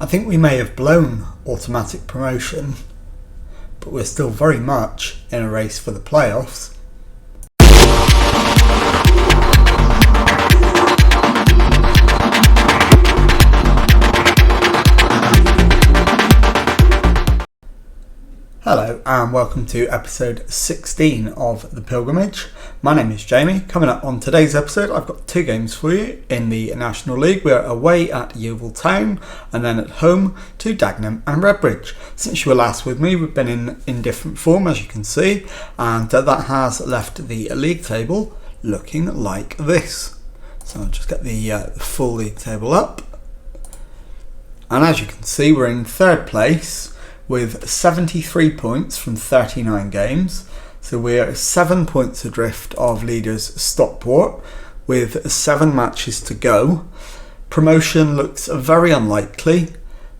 I think we may have blown automatic promotion, but we're still very much in a race for the playoffs. Hello and welcome to episode 16 of The Pilgrimage. My name is Jamie. Coming up on today's episode, I've got two games for you. In the National League, we're away at Yeovil Town and then at home to Dagenham and Redbridge. Since you were last with me, we've been in different form, as you can see, and that has left the league table looking like this. So I'll just get the full league table up. And as you can see, we're in third place with 73 points from 39 games. So we're 7 points adrift of leaders Stockport with 7 matches to go. Promotion looks very unlikely,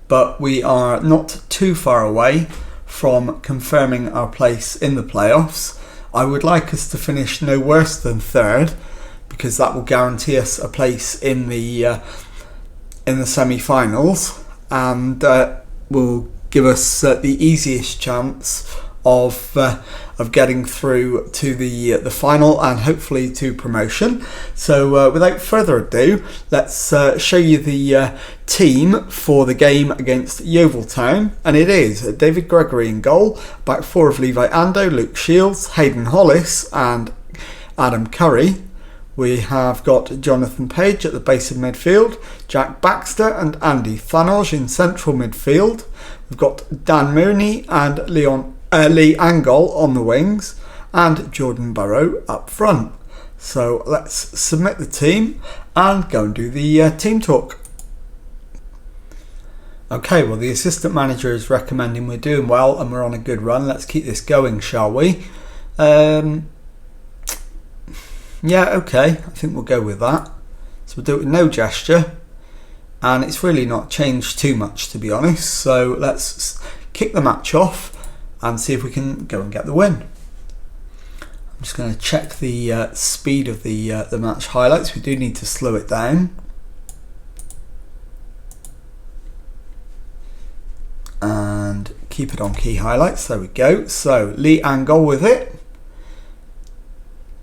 but we are not too far away from confirming our place in the playoffs. I would like us to finish no worse than third, because that will guarantee us a place in the semi-finals and will give us the easiest chance of getting through to the final and hopefully to promotion. So without further ado, let's show you the team for the game against Yeovil Town, and it is David Gregory in goal, back four of Levi Ando, Luke Shields, Hayden Hollis and Adam Curry. We have got Jonathan Page at the base of midfield, Jack Baxter and Andy Thanoj in central midfield. We've got Dan Mooney and Lee Angol on the wings and Jordan Burrow up front. So let's submit the team and go and do the team talk. Okay, well, the assistant manager is recommending we're doing well and we're on a good run. Let's keep this going, shall we? Yeah, okay, I think we'll go with that. So we'll do it with no gesture. And it's really not changed too much, to be honest. So let's kick the match off and see if we can go and get the win. I'm just going to check the speed of the match highlights. We do need to slow it down. And keep it on key highlights. There we go. So Lee Angol with it.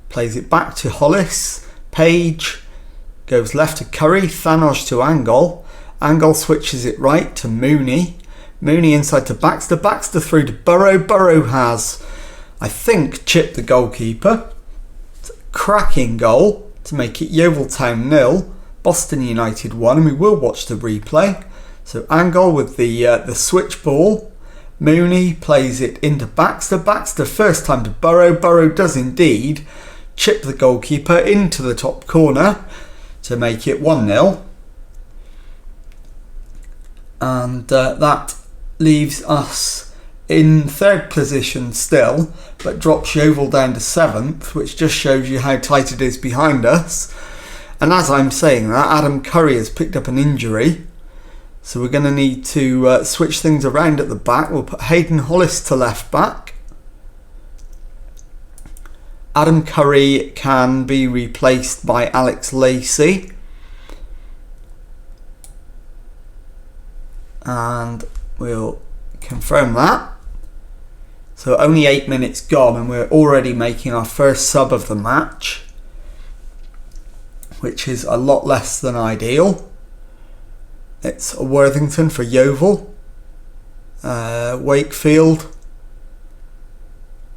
Plays it back to Hollis. Page goes left to Curry. Thanoj to Angol. Angol switches it right to Mooney. Mooney inside to Baxter. Baxter through to Burrow. Burrow has, I think, chipped the goalkeeper. It's a cracking goal to make it Yeovil Town 0, Boston United 1, and we will watch the replay. So Angol with the switch ball. Mooney plays it into Baxter. Baxter first time to Burrow. Burrow does indeed chip the goalkeeper into the top corner to make it 1-0. And that leaves us in third position still, but drops Yeovil down to 7th, which just shows you how tight it is behind us. And as I'm saying that, Adam Curry has picked up an injury, so we're going to need to switch things around at the back. We'll put Hayden Hollis to left back. Adam Curry can be replaced by Alex Lacey. And we'll confirm that. So only 8 minutes gone and we're already making our first sub of the match, which is a lot less than ideal. It's Worthington for Yeovil. Wakefield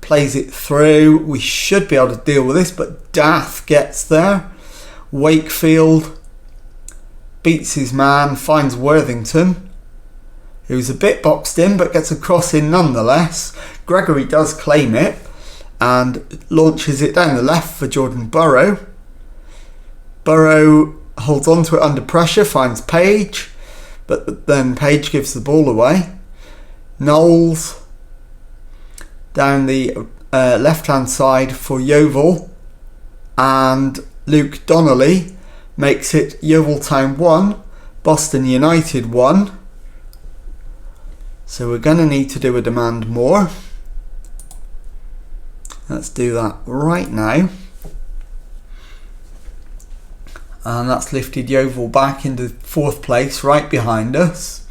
plays it through. We should be able to deal with this, but Dath gets there. Wakefield beats his man, finds Worthington, who's a bit boxed in but gets a cross in nonetheless. Gregory does claim it and launches it down the left for Jordan Burrow. Burrow holds on to it under pressure, finds Page, but then Page gives the ball away. Knowles down the left hand side for Yeovil, and Luke Donnelly makes it Yeovil Town 1, Boston United 1. So we're going to need to do a demand more. Let's do that right now. And that's lifted Yeovil back into 4th place, right behind us.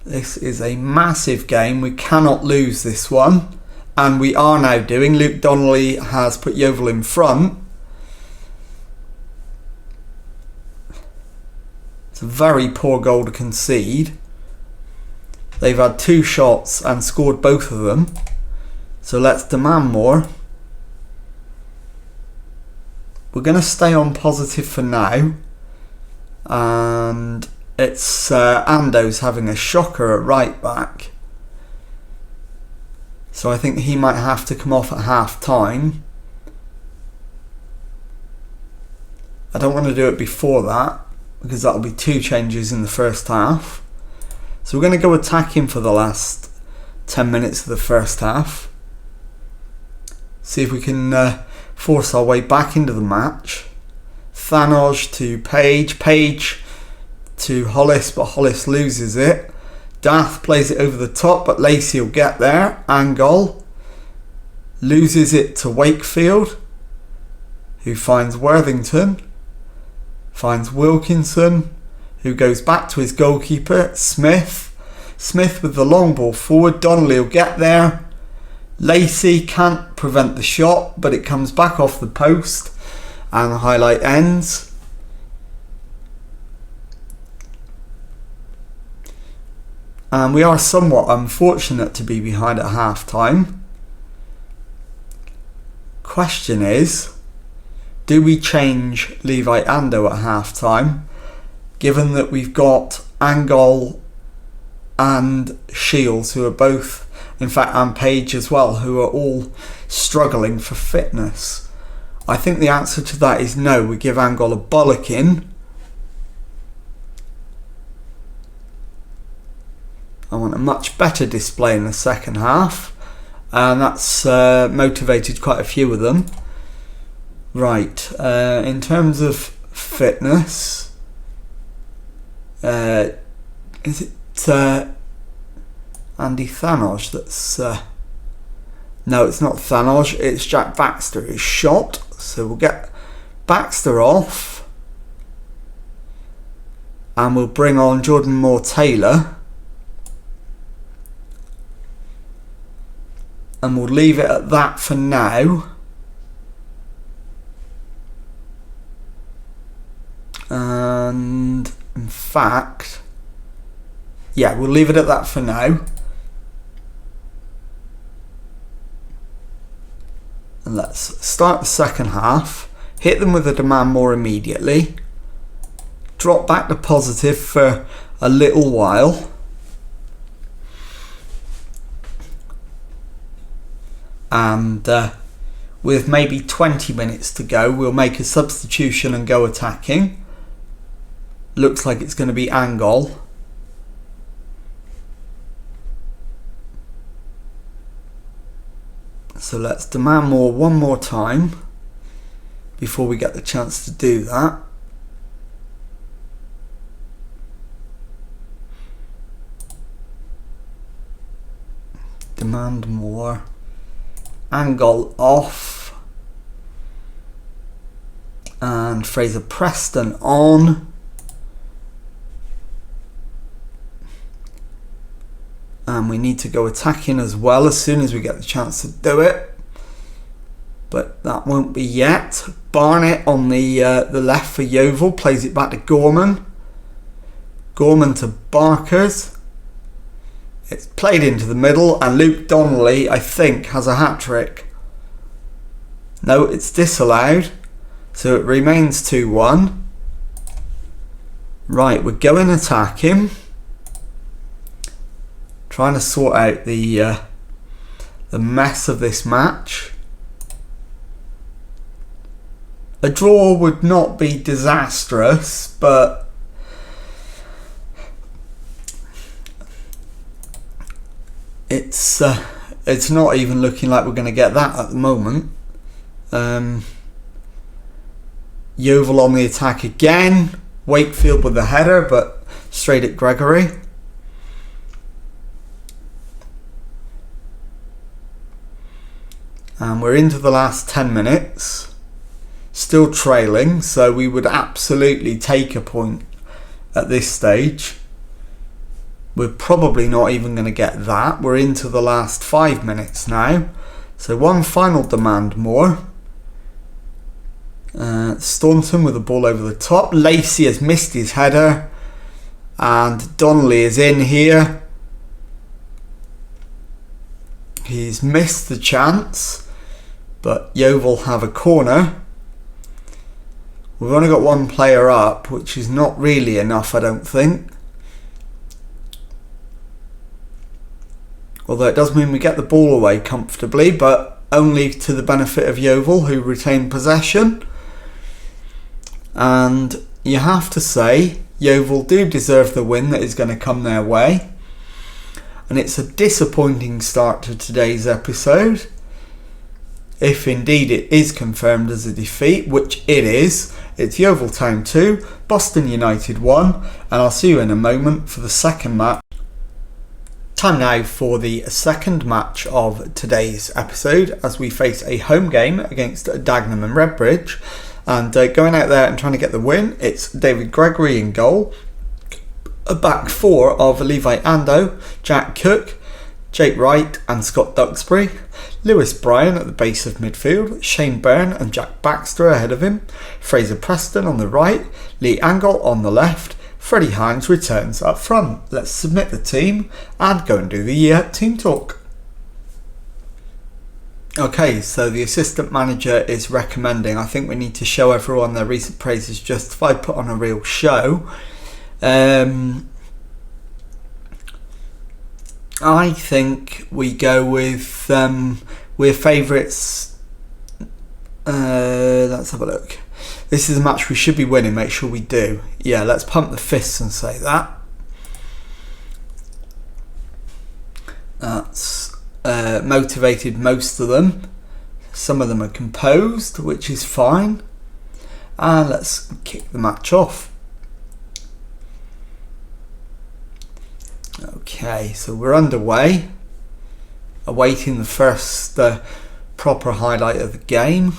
This is a massive game. We cannot lose this one. And we are now doing. Luke Donnelly has put Yeovil in front. It's a very poor goal to concede. They've had 2 shots and scored both of them. So let's demand more. We're going to stay on positive for now. And it's Ando's having a shocker at right back. So I think he might have to come off at half time. I don't want to do it before that, because that'll be 2 changes in the first half. So we're going to go attacking for the last 10 minutes of the first half. See if we can force our way back into the match. Thanos to Page. Page to Hollis, but Hollis loses it. Dath plays it over the top, but Lacey will get there. Angol loses it to Wakefield, who finds Worthington. Finds Wilkinson, who goes back to his goalkeeper, Smith. Smith with the long ball forward. Donnelly will get there. Lacey can't prevent the shot, but it comes back off the post and the highlight ends. And we are somewhat unfortunate to be behind at half time. Question is, do we change Levi Ando at half time, given that we've got Angol and Shields, who are both, in fact, and Page as well, who are all struggling for fitness? I think the answer to that is no. We give Angol a bollocking. I want a much better display in the second half, and that's motivated quite a few of them. Right, in terms of fitness, is it Andy Thanos that's... no, it's not Thanos, it's Jack Baxter who's shot. So we'll get Baxter off. And we'll bring on Jordan Moore-Taylor. And we'll leave it at that for now. And in fact, yeah, we'll leave it at that for now. And let's start the second half. Hit them with a demand more immediately. Drop back to positive for a little while. And with maybe 20 minutes to go, we'll make a substitution and go attacking. Looks like it's going to be Angol. So let's demand more one more time before we get the chance to do that. Demand more. Angol off. And Fraser Preston on. And we need to go attacking as well as soon as we get the chance to do it. But that won't be yet. Barnett on the left for Yeovil. Plays it back to Gorman. Gorman to Barkers. It's played into the middle. And Luke Donnelly, I think, has a hat-trick. No, it's disallowed. So it remains 2-1. Right, we're going attacking. Trying to sort out the mess of this match. A draw would not be disastrous, but it's not even looking like we're going to get that at the moment. Yeovil on the attack again. Wakefield with the header, but straight at Gregory. And we're into the last 10 minutes. Still trailing, so we would absolutely take a point at this stage. We're probably not even going to get that. We're into the last 5 minutes now. So one final demand more. Staunton with the ball over the top. Lacey has missed his header. And Donnelly is in here. He's missed the chance. But Yeovil have a corner. We've only got one player up, which is not really enough, I don't think. Although it does mean we get the ball away comfortably, but only to the benefit of Yeovil, who retain possession. And you have to say, Yeovil do deserve the win that is going to come their way. And it's a disappointing start to today's episode. If indeed it is confirmed as a defeat, which it is. It's Yeovil Town 2, Boston United 1, and I'll see you in a moment for the second match. Time now for the second match of today's episode as we face a home game against Dagenham and Redbridge. And going out there and trying to get the win, it's David Gregory in goal. A back four of Levi Ando, Jack Cook, Jake Wright and Scott Duxbury. Lewis Bryan at the base of midfield, Shane Byrne and Jack Baxter ahead of him, Fraser Preston on the right, Lee Angle on the left, Freddie Hines returns up front. Let's submit the team and go and do the team talk. Okay, so the assistant manager is recommending, I think we need to show everyone their recent praises justified, put on a real show. I think we go with we're favourites. Let's have a look. This is a match we should be winning. Make sure we do. Yeah, let's pump the fists and say that. That's motivated most of them. Some of them are composed, which is fine. And let's kick the match off. Okay, so we're underway, awaiting the first proper highlight of the game,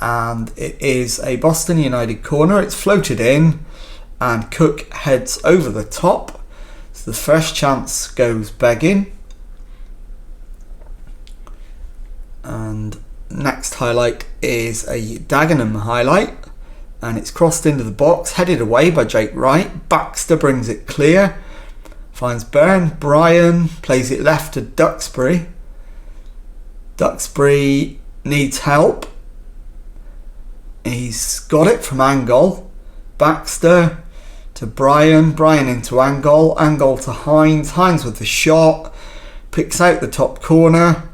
and it is a Boston United corner. It's floated in and Cook heads over the top, so the first chance goes begging. And next highlight is a Dagenham highlight, and it's crossed into the box, headed away by Jake Wright. Baxter brings it clear. Finds Byrne, Bryan plays it left to Duxbury. Duxbury needs help. He's got it from Angle. Baxter to Bryan, Bryan into Angle, Angle to Hines, Hines with the shot, picks out the top corner,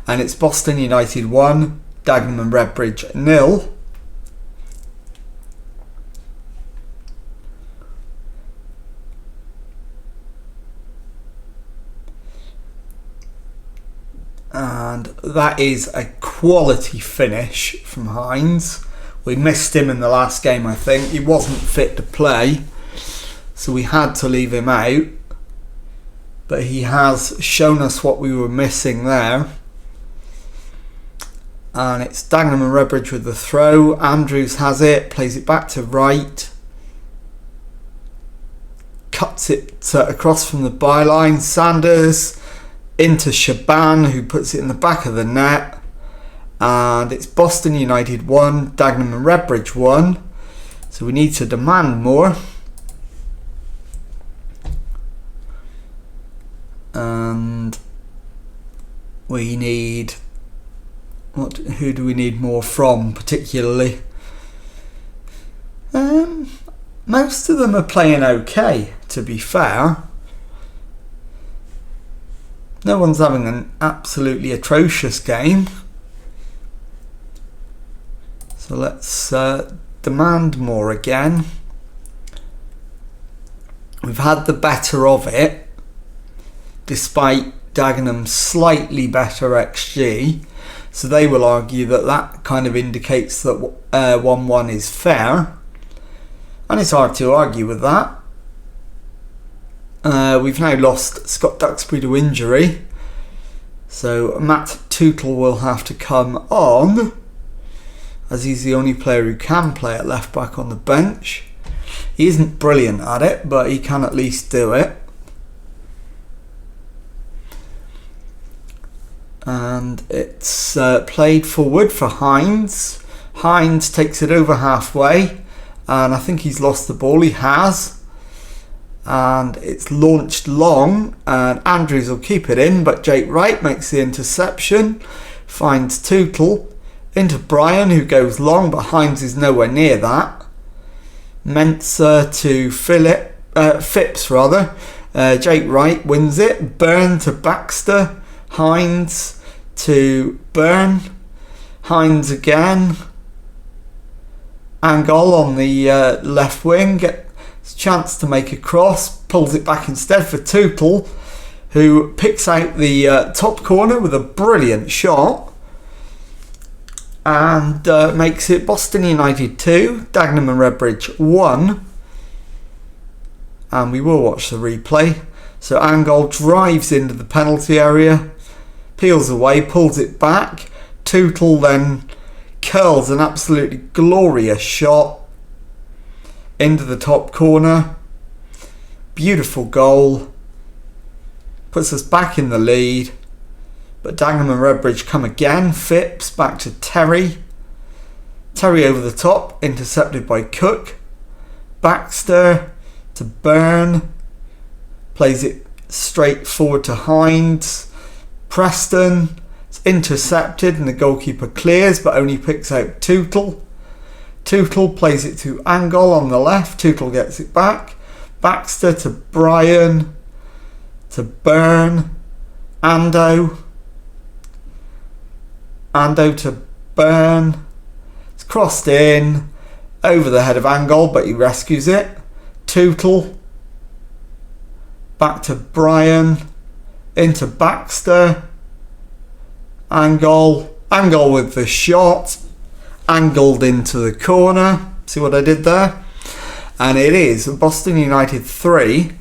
and it's Boston United 1, Dagenham and Redbridge 0. And that is a quality finish from Hines. We missed him in the last game, I think. He wasn't fit to play, so we had to leave him out. But he has shown us what we were missing there. And it's Dagenham and Redbridge with the throw. Andrews has it, plays it back to Wright. Cuts it across from the byline. Sanders into Shaban, who puts it in the back of the net, and it's Boston United 1, Dagenham and Redbridge 1, so we need to demand more. And we need, who do we need more from particularly? Most of them are playing okay, to be fair. No one's having an absolutely atrocious game. So let's demand more again. We've had the better of it, despite Dagenham's slightly better XG. So they will argue that that kind of indicates that 1-1 is fair. And it's hard to argue with that. We've now lost Scott Duxbury to injury, so Matt Tootle will have to come on, as he's the only player who can play at left back on the bench. He isn't brilliant at it, but he can at least do it. And it's played forward for Hines. Hines takes it over halfway, and I think he's lost the ball. He has. And it's launched long, and Andrews will keep it in, but Jake Wright makes the interception, finds Tootle into Brian, who goes long, but Hines is nowhere near that. Mensah to Phipps. Jake Wright wins it. Byrne to Baxter. Hines to Byrne. Hines again. Angol on the left wing gets a chance to make a cross, pulls it back instead for Tootle, who picks out the top corner with a brilliant shot and makes it Boston United 2, Dagenham and Redbridge 1. And we will watch the replay. So Angol drives into the penalty area, peels away, pulls it back. Tootle then curls an absolutely glorious shot into the top corner. Beautiful goal. Puts us back in the lead. But Dagenham and Redbridge come again. Phipps back to Terry. Terry over the top, intercepted by Cook. Baxter to Byrne. Plays it straight forward to Hines. Preston. It's intercepted and the goalkeeper clears, but only picks out Tootle. Tootle plays it to Angol on the left. Tootle gets it back. Baxter to Brian. To Byrne. Ando to Byrne. It's crossed in. Over the head of Angol, but he rescues it. Tootle. Back to Brian. Into Baxter. Angol with the shot. Angled into the corner. See what I did there? And it is Boston United 3,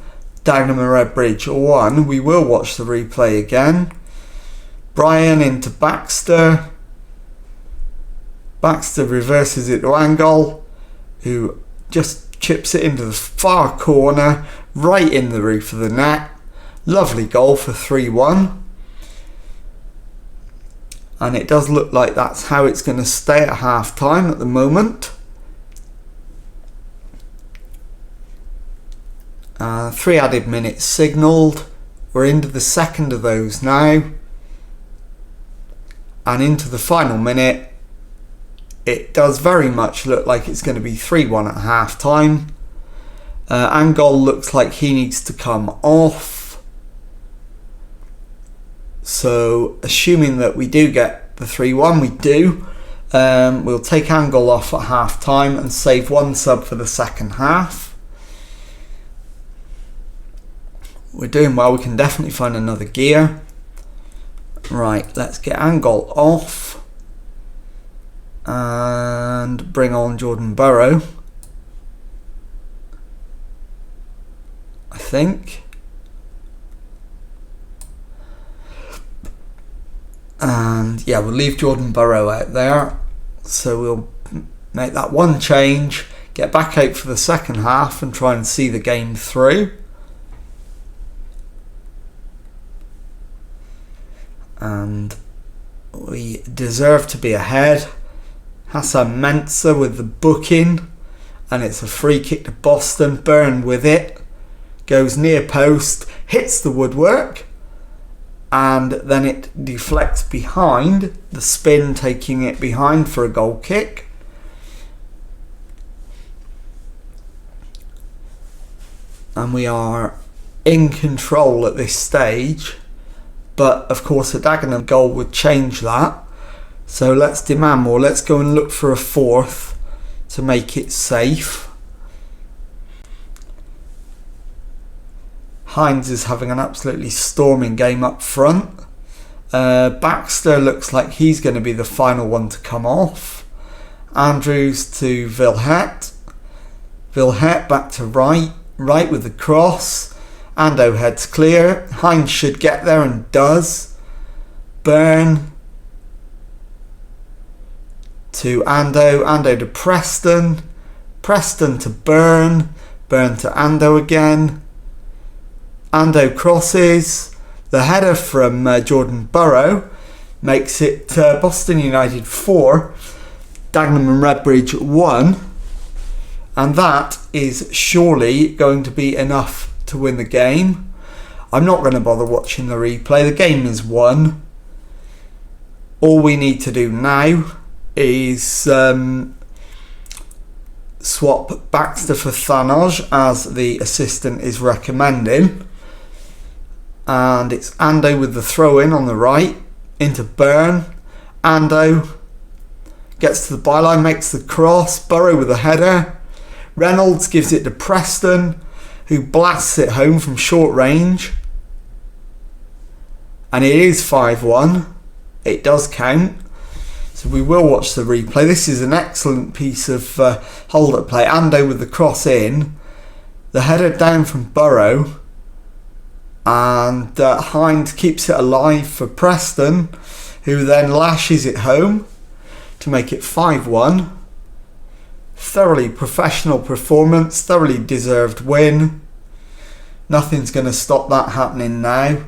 Dagenham and Redbridge 1. We will watch the replay again. Brian into Baxter. Baxter reverses it to Angol, who just chips it into the far corner, right in the roof of the net. Lovely goal for 3-1. And it does look like that's how it's going to stay at half time at the moment. 3 added minutes signalled. We're into the second of those now. And into the final minute. It does very much look like it's going to be 3-1 at half time. Angol looks like he needs to come off. So, assuming that we do get the 3-1, we do. We'll take Angol off at half time and save 1 sub for the second half. We're doing well. We can definitely find another gear. Right, let's get Angol off and bring on Jordan Burrow, I think. And yeah, we'll leave Jordan Burrow out there. So we'll make that one change, get back out for the second half and try and see the game through. And we deserve to be ahead. Hassan Mensah with the booking, and it's a free kick to Boston. Byrne with it, goes near post, hits the woodwork, and then it deflects behind, the spin taking it behind for a goal kick. And we are in control at this stage, but of course a Dagenham goal would change that. So let's demand more. Let's go and look for a fourth to make it safe. Hines is having an absolutely storming game up front. Baxter looks like he's going to be the final one to come off. Andrews to Vilhet. Vilhet back to Wright. Wright with the cross. Ando heads clear. Hines should get there and does. Byrne to Ando. Ando to Preston. Preston to Byrne. Byrne to Ando again. Ando crosses. The header from Jordan Burrow makes it Boston United 4, Dagenham and Redbridge 1, and that is surely going to be enough to win the game. I'm not going to bother watching the replay. The game is won. All we need to do now is swap Baxter for Thanos as the assistant is recommending. And it's Ando with the throw in on the right into Byrne. Ando gets to the byline, makes the cross. Burrow with the header. Reynolds gives it to Preston, who blasts it home from short range. And it is 5-1. It does count. So we will watch the replay. This is an excellent piece of hold-up play. Ando with the cross in. The header down from Burrow. And Hind keeps it alive for Preston, who then lashes it home to make it 5-1. Thoroughly professional performance, thoroughly deserved win. Nothing's going to stop that happening now.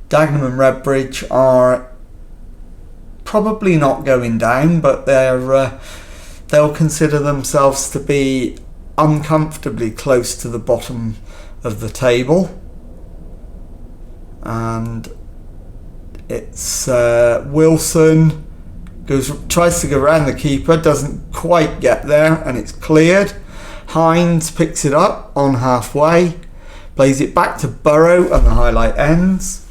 Dagenham and Redbridge are probably not going down, but they'll consider themselves to be uncomfortably close to the bottom of the table. And it's Wilson tries to go around the keeper, doesn't quite get there, and it's cleared. Hines picks it up on halfway, plays it back to Burrow, and the highlight ends.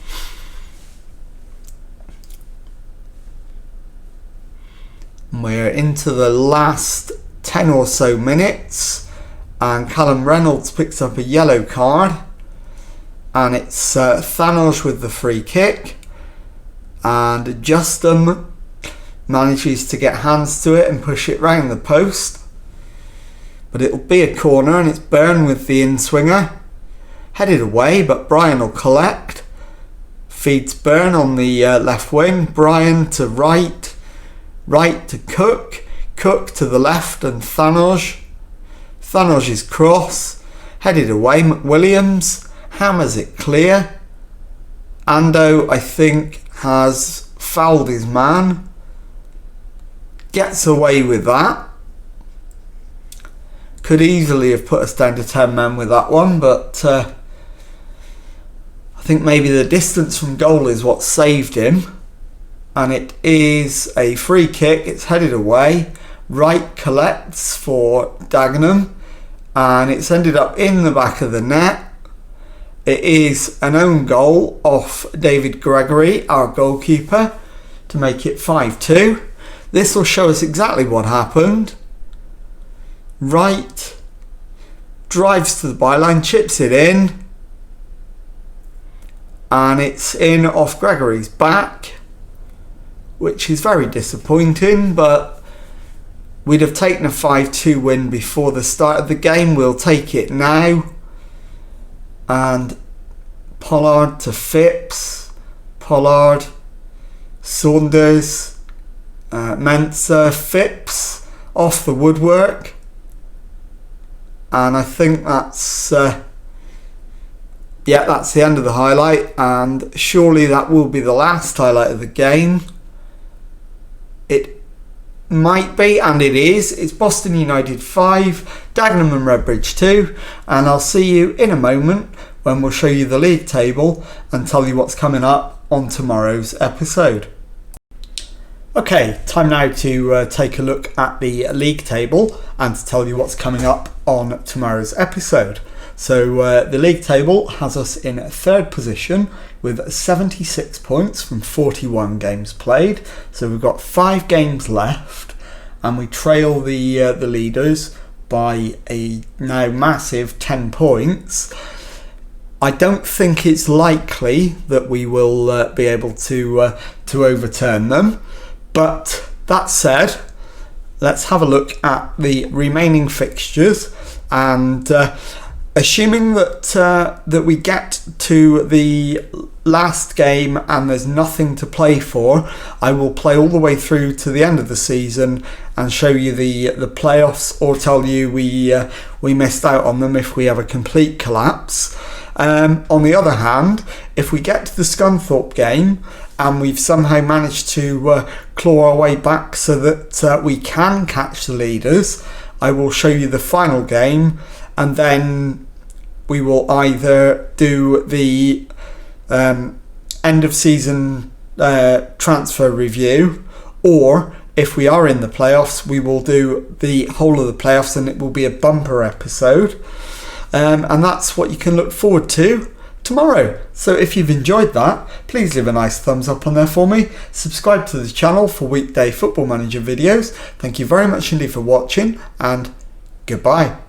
We're into the last 10 or so minutes, and Callum Reynolds picks up a yellow card, and it's Thanos with the free kick, and Justin manages to get hands to it and push it round the post, but it'll be a corner, and it's Byrne with the in-swinger, headed away, but Brian will collect, feeds Byrne on the left wing, Brian to right to Cook to the left, and Thanos is cross, headed away, McWilliams hammers it clear. Ando, I think, has fouled his man, gets away with that. Could easily have put us down to 10 men with that one, but I think maybe the distance from goal is what saved him. And it is a free kick, it's headed away. Wright collects for Dagenham, and it's ended up in the back of the net. It is an own goal off David Gregory, our goalkeeper, to make it 5-2. This will show us exactly what happened. Wright drives to the byline, chips it in, and it's in off Gregory's back, which is very disappointing, but we'd have taken a 5-2 win before the start of the game. We'll take it now. And Pollard to Phipps, Pollard, Saunders, Mensah, Phipps off the woodwork, and I think that's the end of the highlight, and surely that will be the last highlight of the game. It might be, and it is. It's Boston United 5, Dagenham and Redbridge 2, and I'll see you in a moment when we'll show you the league table and tell you what's coming up on tomorrow's episode. Okay, time now to take a look at the league table and to tell you what's coming up on tomorrow's episode. So the league table has us in third position with 76 points from 41 games played. So we've got 5 games left, and we trail the leaders by a now massive 10 points. I don't think it's likely that we will be able to overturn them. But that said, let's have a look at the remaining fixtures, and assuming that we get to the last game and there's nothing to play for, I will play all the way through to the end of the season and show you the playoffs, or tell you we missed out on them if we have a complete collapse. On the other hand, if we get to the Scunthorpe game and we've somehow managed to claw our way back so that we can catch the leaders, I will show you the final game, and then we will either do the end of season transfer review, or if we are in the playoffs, we will do the whole of the playoffs, and it will be a bumper episode. And that's what you can look forward to tomorrow. So if you've enjoyed that, please leave a nice thumbs up on there for me. Subscribe to the channel for weekday Football Manager videos. Thank you very much indeed for watching, and goodbye.